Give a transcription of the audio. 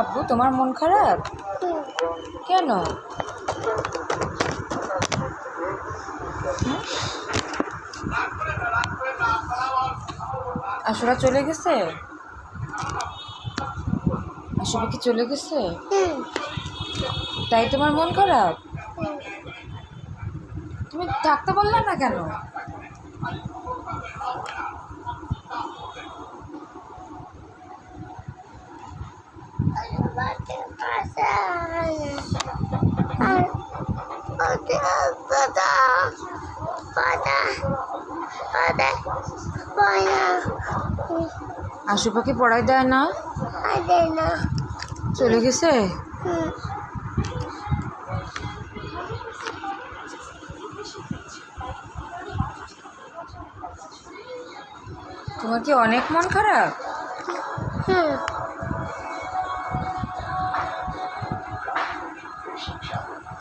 আব্বু তোমার মন খারাপ কেন? আসরা চলে গেছে? আসলে কি চলে গেছে? তাই তোমার মন খারাপ? তুমি থাকতে বললে না কেন? আশু পাখি পড়াই দেয় না? চলে গেছে? তোমার কি অনেক মন খারাপ?